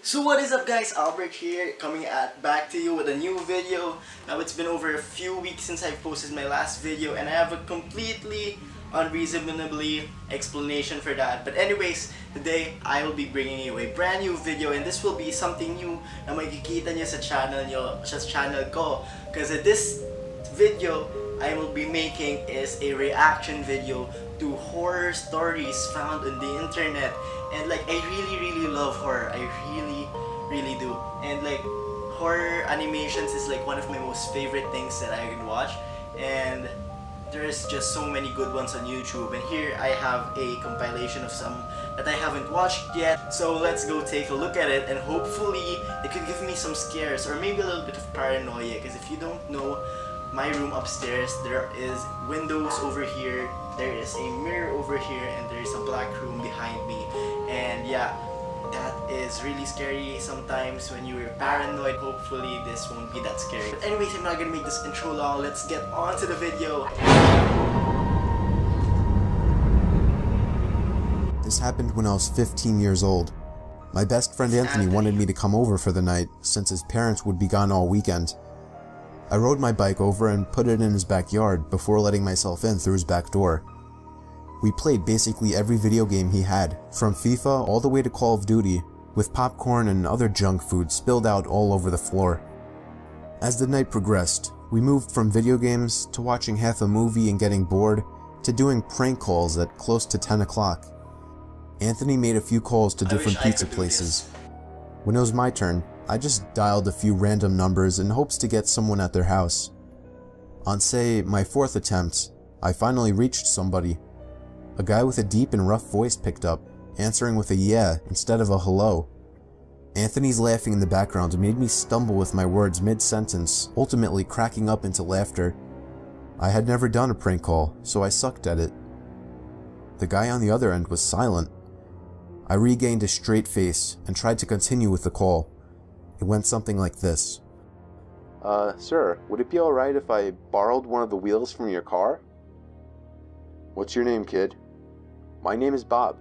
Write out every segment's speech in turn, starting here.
So what is up guys, Albert here, coming back to you with a new video. Now it's been over a few weeks since I posted my last video and I have a completely unreasonably explanation for that. But anyways, today I will be bringing you a brand new video and this will be something new na makikita nyo sa channel ko. Because this video I will be making is a reaction video to horror stories found on the internet. And like, I really love horror. I really do. And like, horror animations is like one of my most favorite things that I can watch. And there's just so many good ones on YouTube. And here I have a compilation of some that I haven't watched yet. So let's go take a look at it, and hopefully it could give me some scares or maybe a little bit of paranoia. Because if you don't know, my room upstairs, there is windows over here, there is a mirror over here, and there is a black room behind me. And yeah, that is really scary sometimes when you're paranoid. Hopefully this won't be that scary. But anyways, I'm not gonna make this intro long. Let's get on to the video. This happened when I was 15 years old. My best friend Anthony wanted me to come over for the night since his parents would be gone all weekend. I rode my bike over and put it in his backyard before letting myself in through his back door. We played basically every video game he had, from FIFA all the way to Call of Duty, with popcorn and other junk food spilled out all over the floor. As the night progressed, we moved from video games to watching half a movie and getting bored, to doing prank calls at close to 10 o'clock. Anthony made a few calls to different pizza places. When it was my turn, I just dialed a few random numbers in hopes to get someone at their house. On say, my fourth attempt, I finally reached somebody. A guy with a deep and rough voice picked up, answering with a yeah instead of a hello. Anthony's laughing in the background made me stumble with my words mid-sentence, ultimately cracking up into laughter. I had never done a prank call, so I sucked at it. The guy on the other end was silent. I regained a straight face and tried to continue with the call. It went something like this. Sir, would it be alright if I borrowed one of the wheels from your car? What's your name, kid? My name is Bob.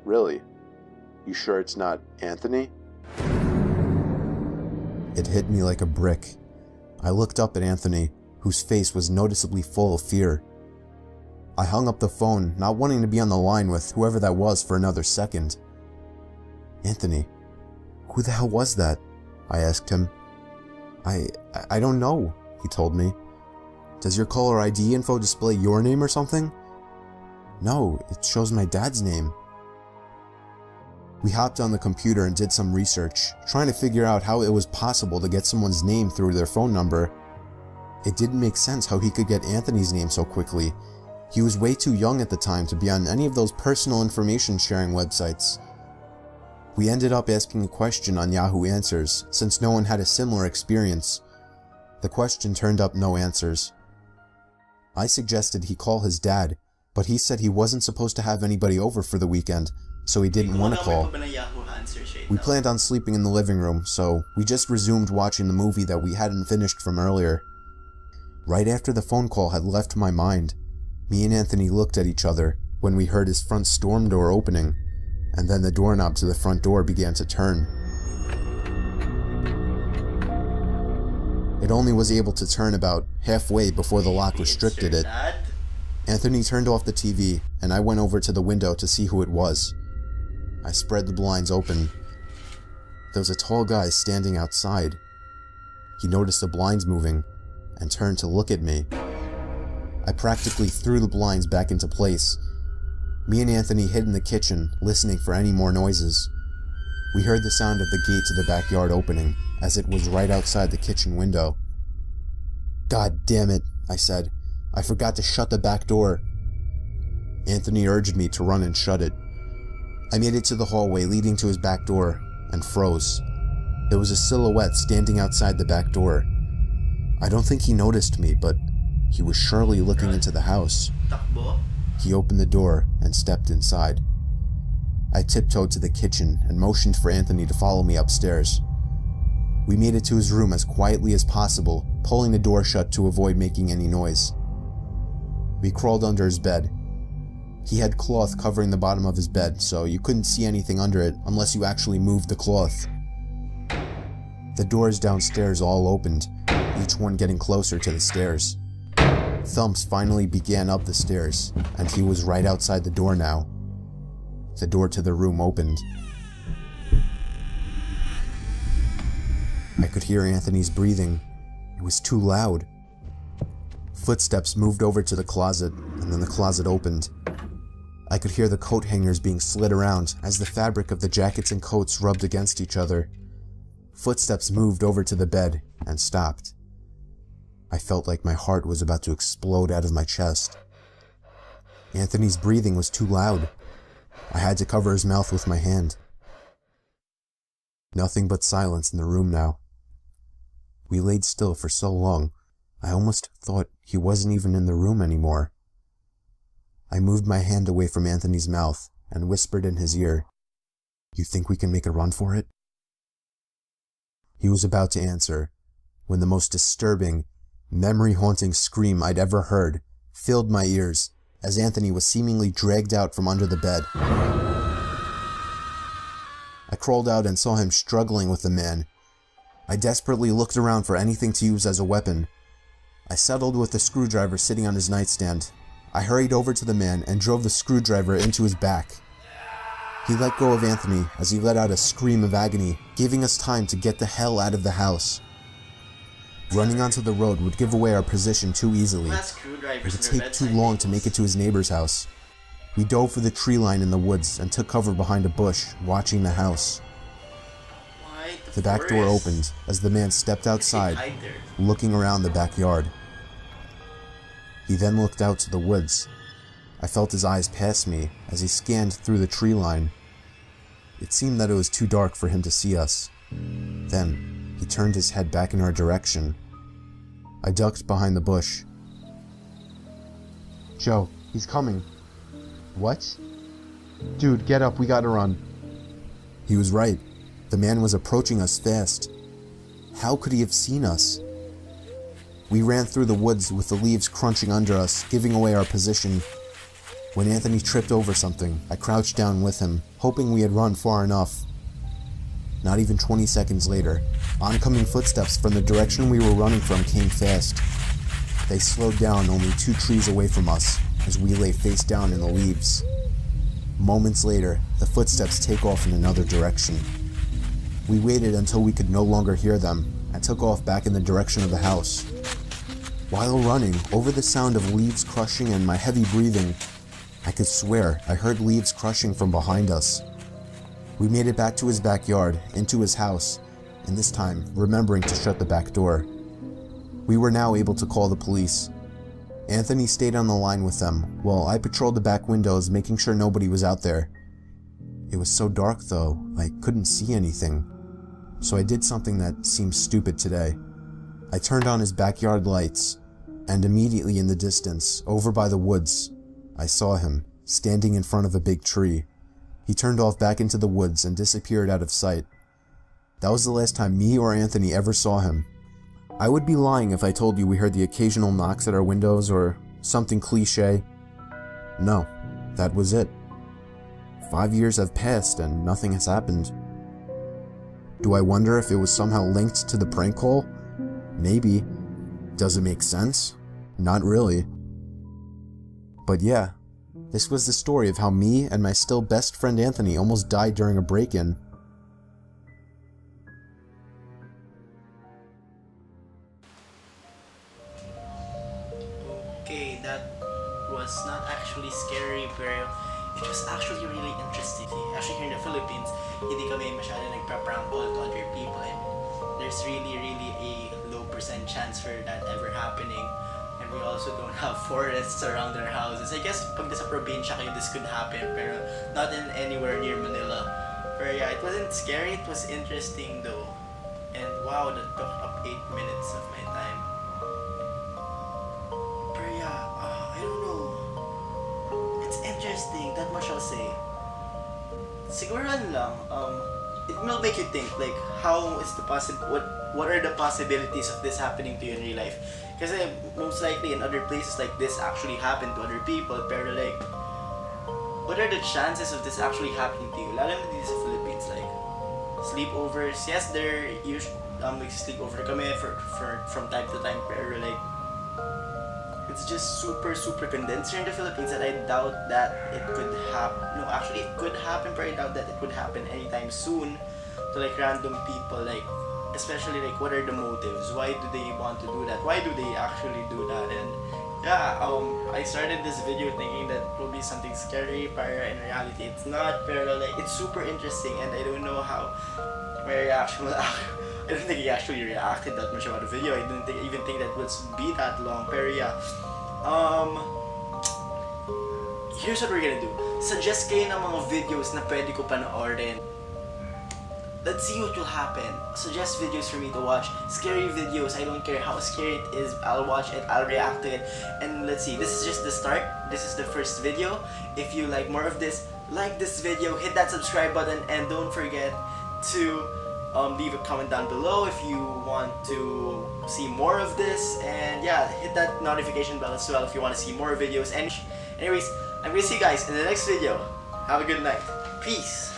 Really? You sure it's not Anthony? It hit me like a brick. I looked up at Anthony, whose face was noticeably full of fear. I hung up the phone, not wanting to be on the line with whoever that was for another second. Anthony, who the hell was that? I asked him. I don't know, he told me. Does your caller ID info display your name or something? No, it shows my dad's name. We hopped on the computer and did some research, trying to figure out how it was possible to get someone's name through their phone number. It didn't make sense how he could get Anthony's name so quickly. He was way too young at the time to be on any of those personal information sharing websites. We ended up asking a question on Yahoo Answers, since no one had a similar experience. The question turned up no answers. I suggested he call his dad, but he said he wasn't supposed to have anybody over for the weekend, so he didn't want to call. We planned on sleeping in the living room, so we just resumed watching the movie that we hadn't finished from earlier. Right after the phone call had left my mind, me and Anthony looked at each other when we heard his front storm door opening, and then the doorknob to the front door began to turn. It only was able to turn about halfway before the lock restricted it. Anthony turned off the TV, and I went over to the window to see who it was. I spread the blinds open. There was a tall guy standing outside. He noticed the blinds moving, and turned to look at me. I practically threw the blinds back into place. Me and Anthony hid in the kitchen, listening for any more noises. We heard the sound of the gate to the backyard opening, as it was right outside the kitchen window. God damn it, I said. I forgot to shut the back door. Anthony urged me to run and shut it. I made it to the hallway leading to his back door, and froze. There was a silhouette standing outside the back door. I don't think he noticed me, but he was surely looking into the house. He opened the door and stepped inside. I tiptoed to the kitchen and motioned for Anthony to follow me upstairs. We made it to his room as quietly as possible, pulling the door shut to avoid making any noise. We crawled under his bed. He had cloth covering the bottom of his bed, so you couldn't see anything under it unless you actually moved the cloth. The doors downstairs all opened, each one getting closer to the stairs. Thumps finally began up the stairs, and he was right outside the door now. The door to the room opened. I could hear Anthony's breathing. It was too loud. Footsteps moved over to the closet, and then the closet opened. I could hear the coat hangers being slid around as the fabric of the jackets and coats rubbed against each other. Footsteps moved over to the bed and stopped. I felt like my heart was about to explode out of my chest. Anthony's breathing was too loud. I had to cover his mouth with my hand. Nothing but silence in the room now. We laid still for so long, I almost thought he wasn't even in the room anymore. I moved my hand away from Anthony's mouth and whispered in his ear, "You think we can make a run for it?" He was about to answer when the most disturbing, memory-haunting scream I'd ever heard filled my ears as Anthony was seemingly dragged out from under the bed. I crawled out and saw him struggling with the man. I desperately looked around for anything to use as a weapon. I settled with the screwdriver sitting on his nightstand. I hurried over to the man and drove the screwdriver into his back. He let go of Anthony as he let out a scream of agony, giving us time to get the hell out of the house. Running onto the road would give away our position too easily. It would take too long to make it to his neighbor's house. We dove for the tree line in the woods and took cover behind a bush, watching the house. The back door opened as the man stepped outside, looking around the backyard. He then looked out to the woods. I felt his eyes pass me as he scanned through the tree line. It seemed that it was too dark for him to see us. Then, he turned his head back in our direction. I ducked behind the bush. "Joe, he's coming." "What?" "Dude, get up, we gotta run." He was right. The man was approaching us fast. How could he have seen us? We ran through the woods with the leaves crunching under us, giving away our position. When Anthony tripped over something, I crouched down with him, hoping we had run far enough. Not even 20 seconds later, oncoming footsteps from the direction we were running from came fast. They slowed down only 2 trees away from us, as we lay face down in the leaves. Moments later, the footsteps take off in another direction. We waited until we could no longer hear them, and took off back in the direction of the house. While running, over the sound of leaves crushing and my heavy breathing, I could swear I heard leaves crushing from behind us. We made it back to his backyard, into his house, and this time remembering to shut the back door. We were now able to call the police. Anthony stayed on the line with them, while I patrolled the back windows, making sure nobody was out there. It was so dark though, I couldn't see anything. So I did something that seems stupid today. I turned on his backyard lights, and immediately in the distance, over by the woods, I saw him, standing in front of a big tree. He turned off back into the woods and disappeared out of sight. That was the last time me or Anthony ever saw him. I would be lying if I told you we heard the occasional knocks at our windows or something cliche. No, that was it. 5 years have passed and nothing has happened. Do I wonder if it was somehow linked to the prank call? Maybe. Does it make sense? Not really. But yeah, this was the story of how me and my still best friend Anthony almost died during a break-in. Okay, that was not actually scary, pero it was actually really interesting. Actually, here in the Philippines, hindi kami masyado nagpa-prank call to other people, and there's really a low % chance for that ever happening. And we also don't have forests around our houses. I guess pag nasa probinsya kayo, this could happen, pero not in anywhere near Manila. Pero yeah, it wasn't scary, it was interesting though. And wow, that took up 8 minutes of my time. Pero yeah, I don't know. It's interesting, that much I'll say. Siguro lang, it will make you think, like, how is the what are the possibilities of this happening to you in real life? Kasi most likely in other places like this actually happened to other people, pero like, what are the chances of this actually happening to you? Lalo na dito sa Philippines, like, sleepovers, yes, they're usually, like, sleepover kami from time to time, pero like, it's just super condensed here in the Philippines that I doubt that it could happen. No, actually it could happen, but I doubt that it would happen anytime soon to like random people, like, especially like, what are the motives? Why do they want to do that? Why do they actually do that? And yeah, I started this video thinking that it will be something scary, but in reality it's not. Pero like, it's super interesting, and I don't know how my reaction will I don't think he actually reacted that much about the video. I don't even think that would be that long. Pero yeah, here's what we're gonna do. Suggest kayo ng mga videos na pwede ko panoorin. Let's see what will happen. Suggest videos for me to watch. Scary videos, I don't care how scary it is. I'll watch it, I'll react to it. And let's see, this is just the start. This is the first video. If you like more of this, like this video, hit that subscribe button, and don't forget to leave a comment down below if you want to see more of this. And yeah, hit that notification bell as well if you want to see more videos. And anyways, I'm gonna see you guys in the next video. Have a good night. Peace.